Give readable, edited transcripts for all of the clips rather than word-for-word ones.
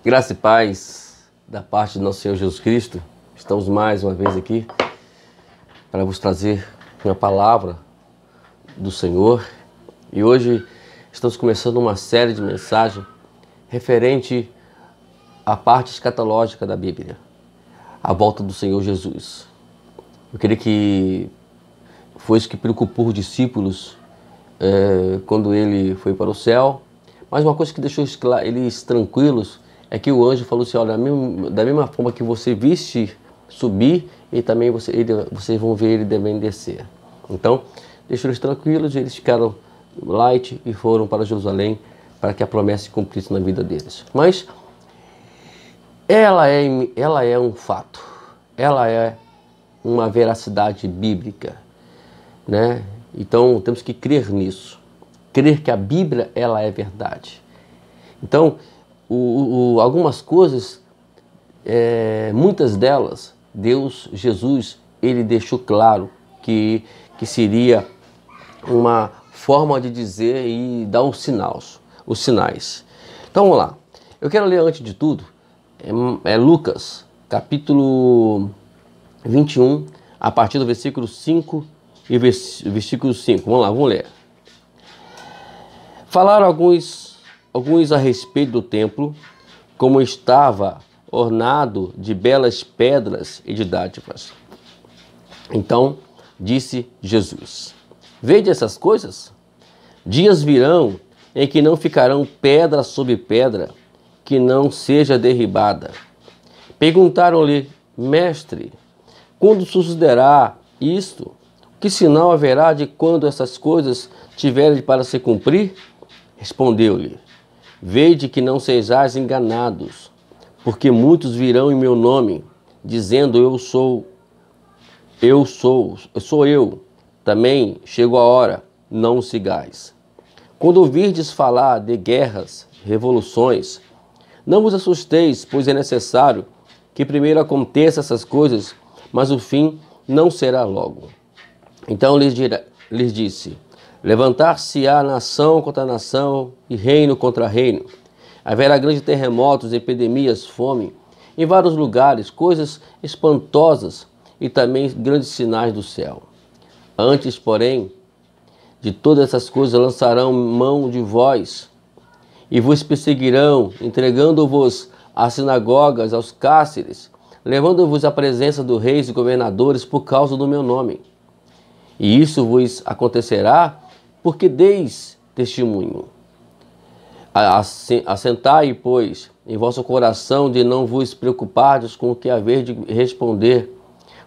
Graça e paz da parte do nosso Senhor Jesus Cristo. Estamos mais uma vez aqui para vos trazer uma palavra do Senhor. E hoje estamos começando uma série de mensagens referente à parte escatológica da Bíblia, a volta do Senhor Jesus. Eu queria que foi isso que preocupou os discípulos quando ele foi para o céu. Mas uma coisa que deixou eles tranquilos é que o anjo falou assim: olha, da mesma forma que você viste subir, e também vocês vão ver ele também descer. Então, deixou eles tranquilos, eles ficaram light e foram para Jerusalém para que a promessa se cumprisse na vida deles. Mas ela é um fato, ela é uma veracidade bíblica, né? Então, temos que crer nisso, crer que a Bíblia ela é verdade. Então, algumas coisas, muitas delas, Jesus, ele deixou claro que seria uma forma de dizer e dar os sinais. Então vamos lá. Eu quero ler antes de tudo, Lucas, capítulo 21, a partir do versículo 5 e versículo 5. Vamos lá, vamos ler. Falaram alguns a respeito do templo, como estava ornado de belas pedras e de dádivas. Então disse Jesus: vede essas coisas? Dias virão em que não ficarão pedra sobre pedra, que não seja derribada. Perguntaram-lhe: mestre, quando sucederá isto? Que sinal haverá de quando essas coisas tiverem para se cumprir? Respondeu-lhe: vede que não sejais enganados, porque muitos virão em meu nome, dizendo eu sou, também chego a hora, não o sigais. Quando ouvirdes falar de guerras, revoluções, não vos assusteis, pois é necessário que primeiro aconteça essas coisas, mas o fim não será logo. Então lhes disse: levantar-se-á nação contra nação e reino contra reino. Haverá grandes terremotos, epidemias, fome, em vários lugares, coisas espantosas e também grandes sinais do céu. Antes, porém, de todas essas coisas lançarão mão de vós e vos perseguirão, entregando-vos às sinagogas, aos cárceres, levando-vos à presença dos reis e governadores por causa do meu nome. E isso vos acontecerá porque deis testemunho. Assentai, pois, em vosso coração de não vos preocupardes com o que haver de responder,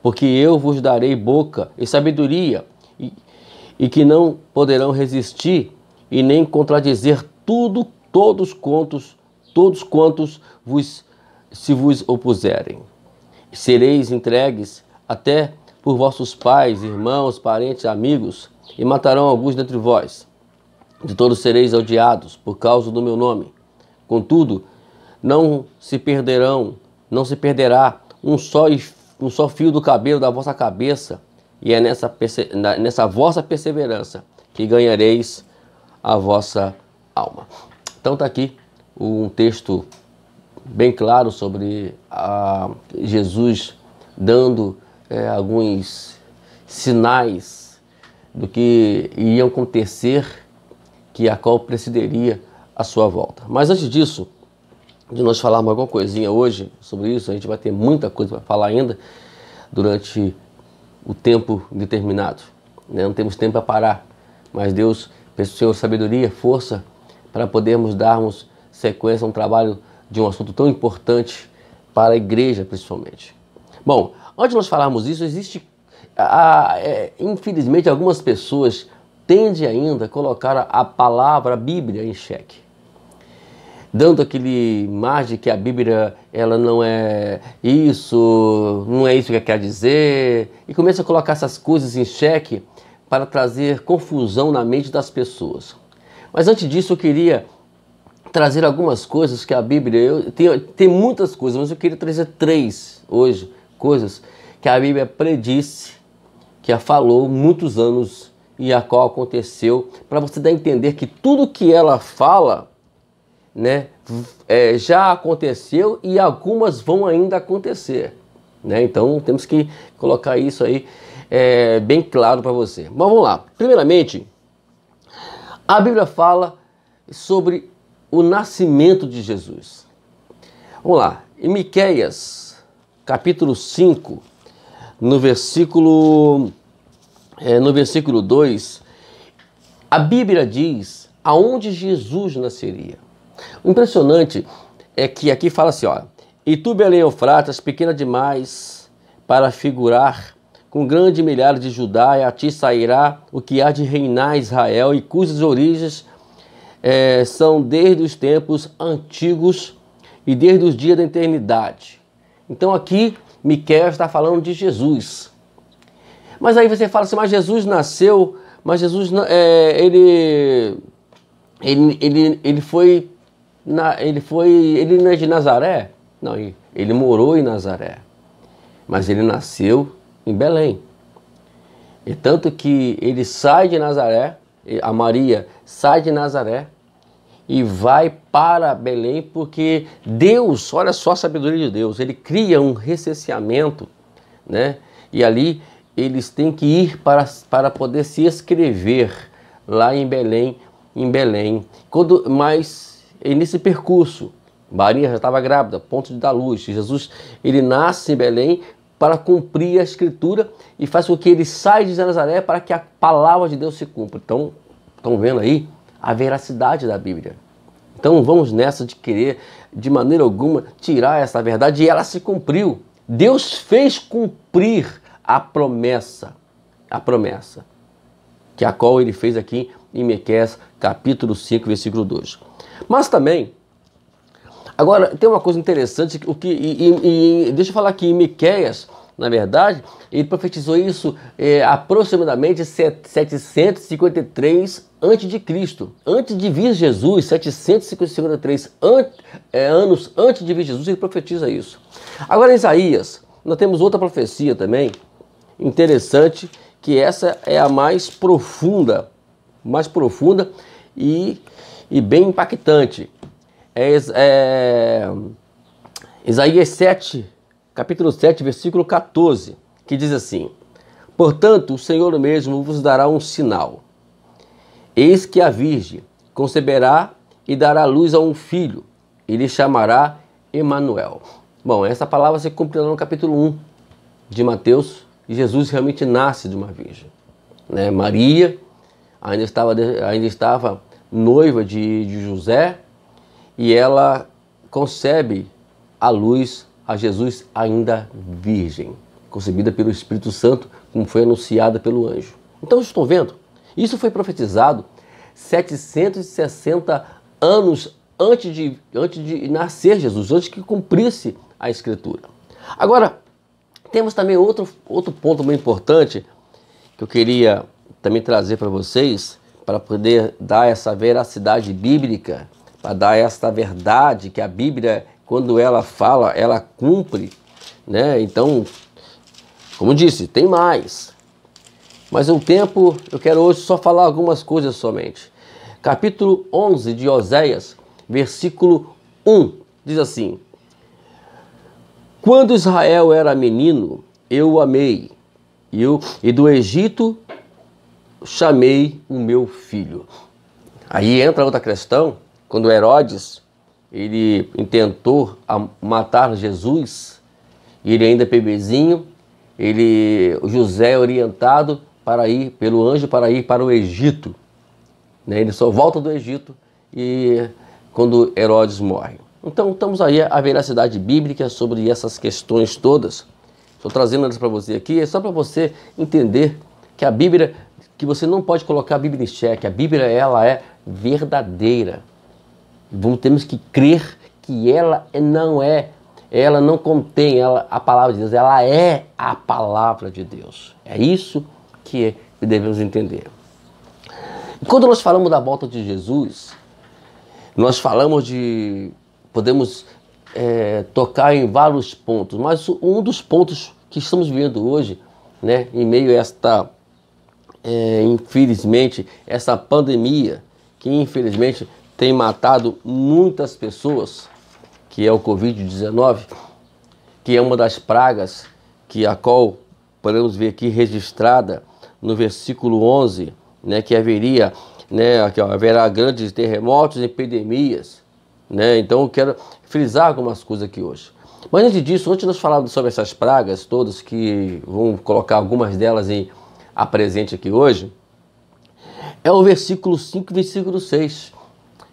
porque eu vos darei boca e sabedoria, e que não poderão resistir e nem contradizer todos quantos se vos opuserem. Sereis entregues até por vossos pais, irmãos, parentes, amigos, e matarão alguns dentre vós. De todos sereis odiados por causa do meu nome. Contudo, não se perderá um só fio do cabelo da vossa cabeça, e é nessa vossa perseverança que ganhareis a vossa alma. Então está aqui um texto bem claro sobre Jesus dando alguns sinais do que iam acontecer, que a qual precederia a sua volta. Mas antes disso, de nós falarmos alguma coisinha hoje sobre isso, a gente vai ter muita coisa para falar ainda durante o tempo determinado, né? Não temos tempo para parar, mas Deus peço ao Senhor sabedoria, força, para podermos darmos sequência a um trabalho de um assunto tão importante para a igreja, principalmente. Bom, antes de nós falarmos isso, infelizmente, algumas pessoas tendem ainda a colocar a palavra Bíblia em xeque, dando aquele imagem que a Bíblia ela não é isso que quer dizer, e começa a colocar essas coisas em xeque para trazer confusão na mente das pessoas. Mas antes disso, eu queria trazer algumas coisas que a Bíblia... Tem muitas coisas, mas eu queria trazer 3 hoje, coisas que a Bíblia predisse, que a falou muitos anos e a qual aconteceu, para você dar a entender que tudo que ela fala, né, já aconteceu e algumas vão ainda acontecer, né? Então temos que colocar isso aí bem claro para você. Mas vamos lá. Primeiramente, a Bíblia fala sobre o nascimento de Jesus. Vamos lá. Em Miqueias, capítulo 5, no versículo 2, a Bíblia diz aonde Jesus nasceria. O impressionante é que aqui fala assim, ó: e tu, Belém Eufratas, pequena demais para figurar com grande milhares de Judá, e a ti sairá o que há de reinar Israel, e cujas origens são desde os tempos antigos e desde os dias da eternidade. Então aqui Miqueias está falando de Jesus. Mas aí você fala assim, mas Jesus nasceu, mas Jesus ele não é de Nazaré? Não, ele morou em Nazaré, mas ele nasceu em Belém. E tanto que ele sai de Nazaré, a Maria sai de Nazaré e vai para Belém, porque Deus, olha só a sabedoria de Deus, ele cria um recenseamento, né? E ali eles têm que ir para poder se inscrever lá em Belém, mas nesse percurso, Maria já estava grávida, ponto de dar luz. Jesus, ele nasce em Belém para cumprir a escritura e faz com que ele saia de Nazaré para que a palavra de Deus se cumpra. Então, estão vendo aí a veracidade da Bíblia. Então vamos nessa de querer, de maneira alguma, tirar essa verdade, e ela se cumpriu. Deus fez cumprir a promessa, que a qual ele fez aqui em Miqueias, capítulo 5, versículo 2. Mas também, agora tem uma coisa interessante, deixa eu falar aqui, em Miqueias, na verdade, ele profetizou isso aproximadamente 753 a.C., antes de vir Jesus, 753 anos antes de vir Jesus, ele profetiza isso. Agora em Isaías, nós temos outra profecia também, interessante, que essa é a mais profunda e bem impactante. Isaías 7, capítulo 7, versículo 14, que diz assim: portanto, o Senhor mesmo vos dará um sinal. Eis que a Virgem conceberá e dará luz a um filho, e lhe chamará Emanuel. Bom, essa palavra se cumpre lá no capítulo 1 de Mateus, e Jesus realmente nasce de uma virgem, né? Maria ainda estava noiva de José, e ela concebe a luz a Jesus ainda virgem, concebida pelo Espírito Santo, como foi anunciada pelo anjo. Então, vocês estão vendo? Isso foi profetizado 760 anos antes de nascer Jesus, antes que cumprisse a Escritura. Agora, temos também outro ponto muito importante que eu queria também trazer para vocês, para poder dar essa veracidade bíblica, para dar essa verdade que a Bíblia, quando ela fala, ela cumpre, né? Então, como disse, tem mais. Mas o tempo, eu quero hoje só falar algumas coisas somente. Capítulo 11 de Oséias, versículo 1, diz assim: quando Israel era menino, eu o amei, e do Egito chamei o meu filho. Aí entra outra questão, quando Herodes, ele intentou matar Jesus, e ele ainda bebezinho, o José é orientado para ir, pelo anjo, para ir para o Egito, né? Ele só volta do Egito e quando Herodes morre. Então, estamos aí a veracidade bíblica sobre essas questões todas. Estou trazendo elas para você aqui, é só para você entender que a Bíblia, que você não pode colocar a Bíblia em xeque. A Bíblia, ela é verdadeira. Temos que crer que ela não contém a palavra de Deus, ela é a palavra de Deus. É isso que devemos entender. E quando nós falamos da volta de Jesus, nós falamos podemos tocar em vários pontos, mas um dos pontos que estamos vivendo hoje, né, em meio a infelizmente, essa pandemia, que infelizmente tem matado muitas pessoas, que é o Covid-19, que é uma das pragas que a qual podemos ver aqui registrada no versículo 11, né, que haveria, né, aqui, ó, haverá grandes terremotos e epidemias, né? Então eu quero frisar algumas coisas aqui hoje. Mas antes disso, antes de nós falarmos sobre essas pragas todas, que vamos colocar algumas delas a presente aqui hoje, é o versículo 5 e versículo 6.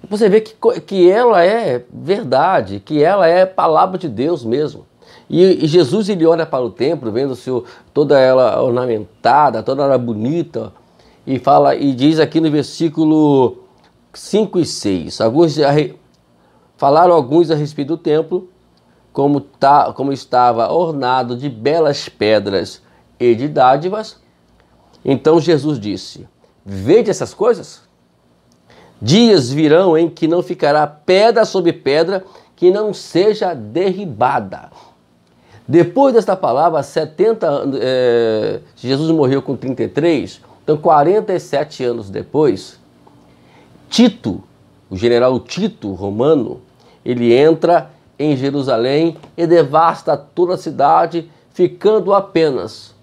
Você vê que ela é verdade, que ela é palavra de Deus mesmo. E Jesus, ele olha para o templo, vendo toda ela ornamentada, toda ela bonita, e fala, e diz aqui no versículo 5 e 6, falaram alguns a respeito do templo, como estava ornado de belas pedras e de dádivas. Então Jesus disse: vede essas coisas? Dias virão em que não ficará pedra sobre pedra que não seja derribada. Depois desta palavra, 70 anos, Jesus morreu com 33, então 47 anos depois, Tito, o general Tito romano, ele entra em Jerusalém e devasta toda a cidade, ficando apenas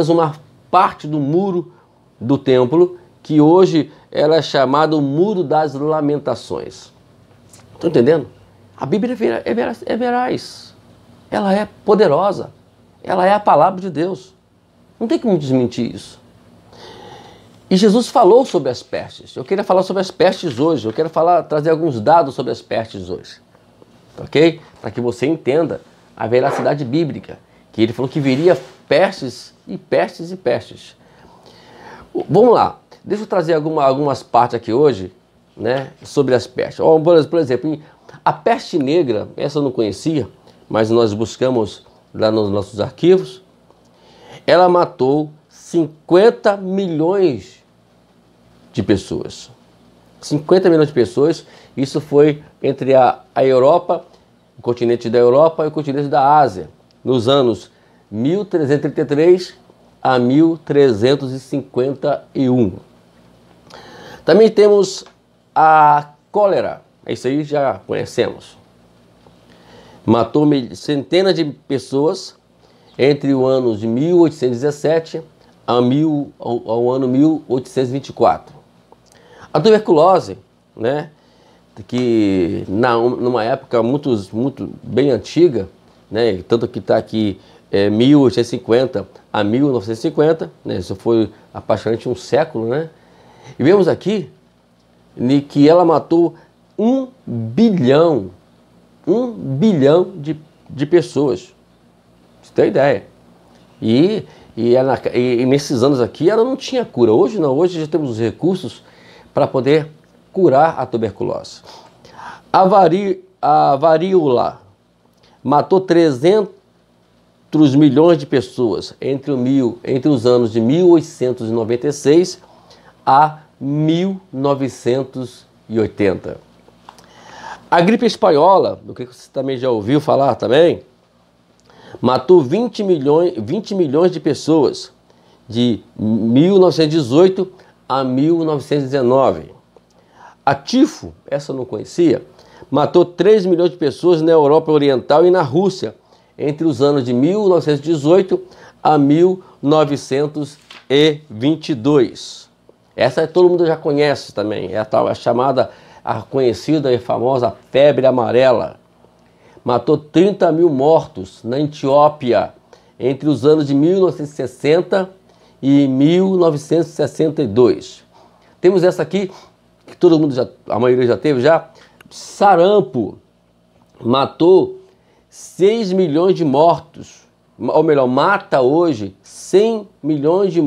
uma parte do muro do templo, que hoje ela é chamada o Muro das Lamentações. Estão entendendo? A Bíblia é veraz. Ela é poderosa. Ela é a palavra de Deus. Não tem como desmentir isso. E Jesus falou sobre as pestes. Eu queria falar sobre as pestes hoje. Eu quero trazer alguns dados sobre as pestes hoje. Ok? Para que você entenda a veracidade bíblica. Que ele falou que viria pestes e pestes e pestes. Vamos lá. Deixa eu trazer algumas partes aqui hoje, né, sobre as pestes. Por exemplo, a peste negra, essa eu não conhecia, mas nós buscamos lá nos nossos arquivos. Ela matou 50 milhões de pessoas. 50 milhões de pessoas. Isso foi entre a Europa, o continente da Europa e o continente da Ásia, nos anos 1333 a 1351. Também temos a cólera, isso aí já conhecemos. Matou centenas de pessoas entre o ano de 1817 ao ano 1824. A tuberculose, né, que numa época muito bem antiga, né, tanto que está aqui 1850 a 1950, né, isso foi aproximadamente um século, né? E vemos aqui que ela matou 1 bilhão de pessoas. Você tem ideia? E nesses anos aqui ela não tinha cura. Hoje não, hoje já temos os recursos para poder curar a tuberculose. A varíola matou 300 milhões de pessoas entre os anos de 1896 a 1980. A gripe espanhola, do que você também já ouviu falar também, matou 20 milhões de pessoas de 1918 a 1919. A tifo, essa eu não conhecia, matou 3 milhões de pessoas na Europa Oriental e na Rússia entre os anos de 1918 a 1922. Essa todo mundo já conhece também, é a chamada, a conhecida e famosa febre amarela. Matou 30 mil mortos na Etiópia entre os anos de 1960 e 1962. Temos essa aqui, que todo mundo a maioria já teve já, sarampo. Matou 6 milhões de mortos, ou melhor, mata hoje 100 milhões de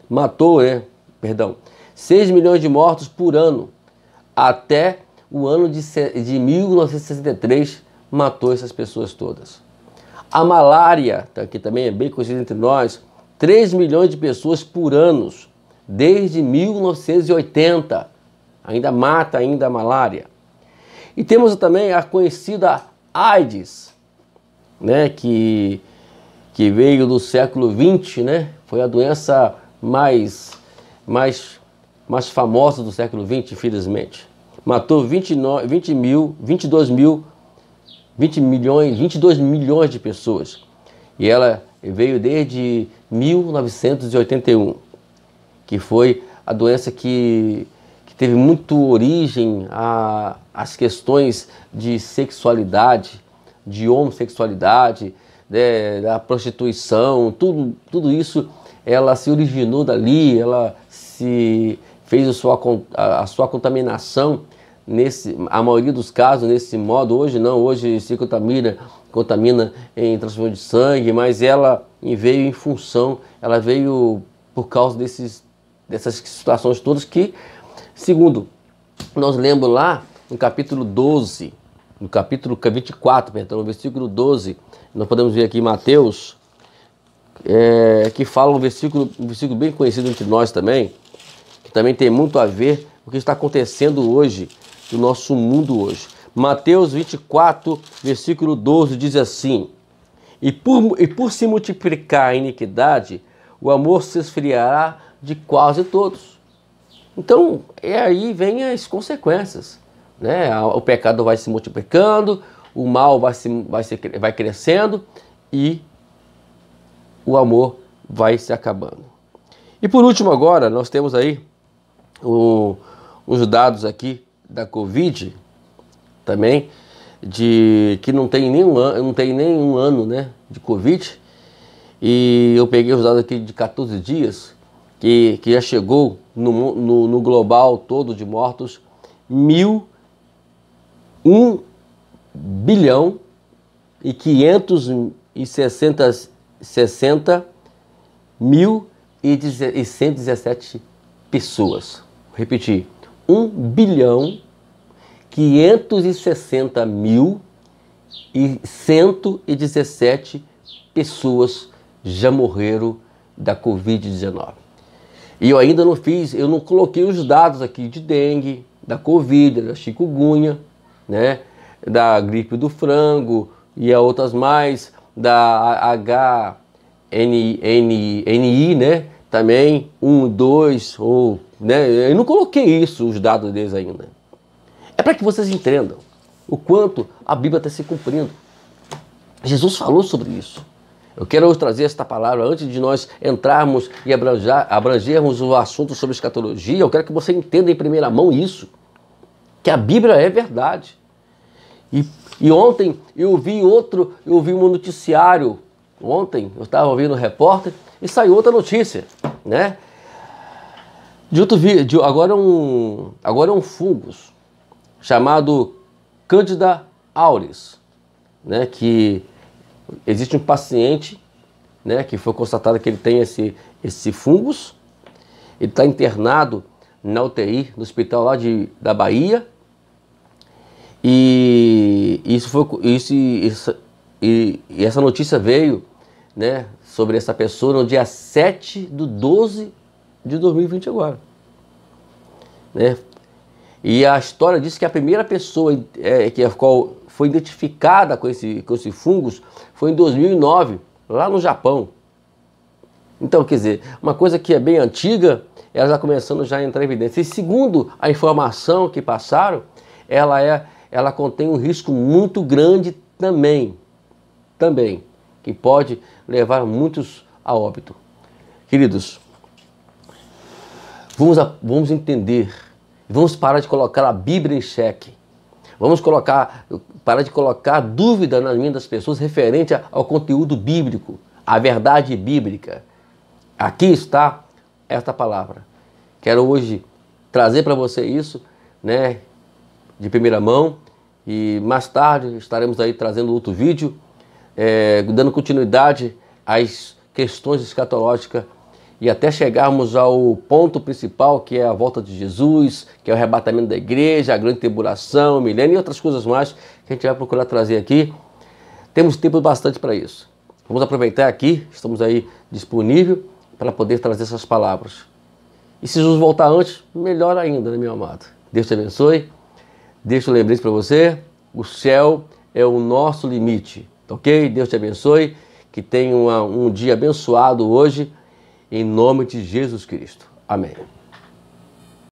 matou, né? Perdão, 6 milhões de mortos por ano. Até o ano de 1963 matou essas pessoas todas. A malária, que também é bem conhecida entre nós, 3 milhões de pessoas por ano, desde 1980. Ainda mata a malária. E temos também a conhecida AIDS, né, que veio do século XX, né? Foi a doença mais mais famosa do século XX, infelizmente. Matou 22 milhões de pessoas. E ela veio desde 1981, que foi a doença que teve muito origem às questões de sexualidade, de homossexualidade, né, da prostituição, tudo isso, ela se originou dali, ela se fez a sua contaminação, a maioria dos casos nesse modo. Hoje não, hoje se contamina em transfusão de sangue, mas ela veio ela veio por causa dessas situações todas que, segundo nós lemos lá no capítulo 12, no capítulo 24, perdão, no versículo 12, nós podemos ver aqui em Mateus, que fala um versículo bem conhecido entre nós também, que também tem muito a ver com o que está acontecendo hoje, no nosso mundo hoje. Mateus 24, versículo 12, diz assim: E por se multiplicar a iniquidade, o amor se esfriará de quase todos. Então, aí vem as consequências, né? O pecado vai se multiplicando, o mal vai crescendo e o amor vai se acabando. E por último agora, nós temos aí os dados aqui da Covid, também, que não tem nenhum ano, né, de Covid, e eu peguei os dados aqui de 14 dias, que já chegou no global todo de mortos, 1 bilhão e 560 mil e 117 pessoas. Vou repetir, 1 bilhão 560 mil e 117 pessoas já morreram da Covid-19. E eu ainda eu não coloquei os dados aqui de dengue, da Covid, da chikungunya, né, da gripe do frango e a outras mais, da HNI, né, também, 1, 2, né, eu não coloquei os dados deles ainda. É para que vocês entendam o quanto a Bíblia está se cumprindo. Jesus falou sobre isso. Eu quero hoje trazer esta palavra antes de nós entrarmos e abrangermos o assunto sobre escatologia. Eu quero que você entenda em primeira mão isso, que a Bíblia é verdade. E ontem eu vi um noticiário, ontem eu estava ouvindo um repórter e saiu outra notícia, né? De outro vídeo, agora é um fungus chamado Candida auris, né, que existe um paciente, né, que foi constatado que ele tem esse fungus. Ele está internado na UTI, no hospital lá da Bahia, e essa notícia veio, né, sobre essa pessoa no dia 7/12 de 2020 agora, né? E a história diz que a primeira pessoa que foi identificada com esse fungos foi em 2009, lá no Japão. Então, quer dizer, uma coisa que é bem antiga, ela já começando a entrar em evidência. E segundo a informação que passaram, ela contém um risco muito grande também, que pode levar muitos a óbito. Queridos, vamos entender. Vamos parar de colocar a Bíblia em xeque. Vamos parar de colocar dúvida na mente das pessoas referente ao conteúdo bíblico, à verdade bíblica. Aqui está esta palavra. Quero hoje trazer para você isso, né, de primeira mão, e mais tarde estaremos aí trazendo outro vídeo, dando continuidade às questões escatológicas, e até chegarmos ao ponto principal, que é a volta de Jesus, que é o arrebatamento da igreja, a grande tribulação, o milênio e outras coisas mais que a gente vai procurar trazer aqui. Temos tempo bastante para isso. Vamos aproveitar aqui, estamos aí disponíveis para poder trazer essas palavras. E se Jesus voltar antes, melhor ainda, né, meu amado? Deus te abençoe. Deixa um lembrete para você, o céu é o nosso limite, ok? Deus te abençoe, que tenha um dia abençoado hoje, em nome de Jesus Cristo. Amém.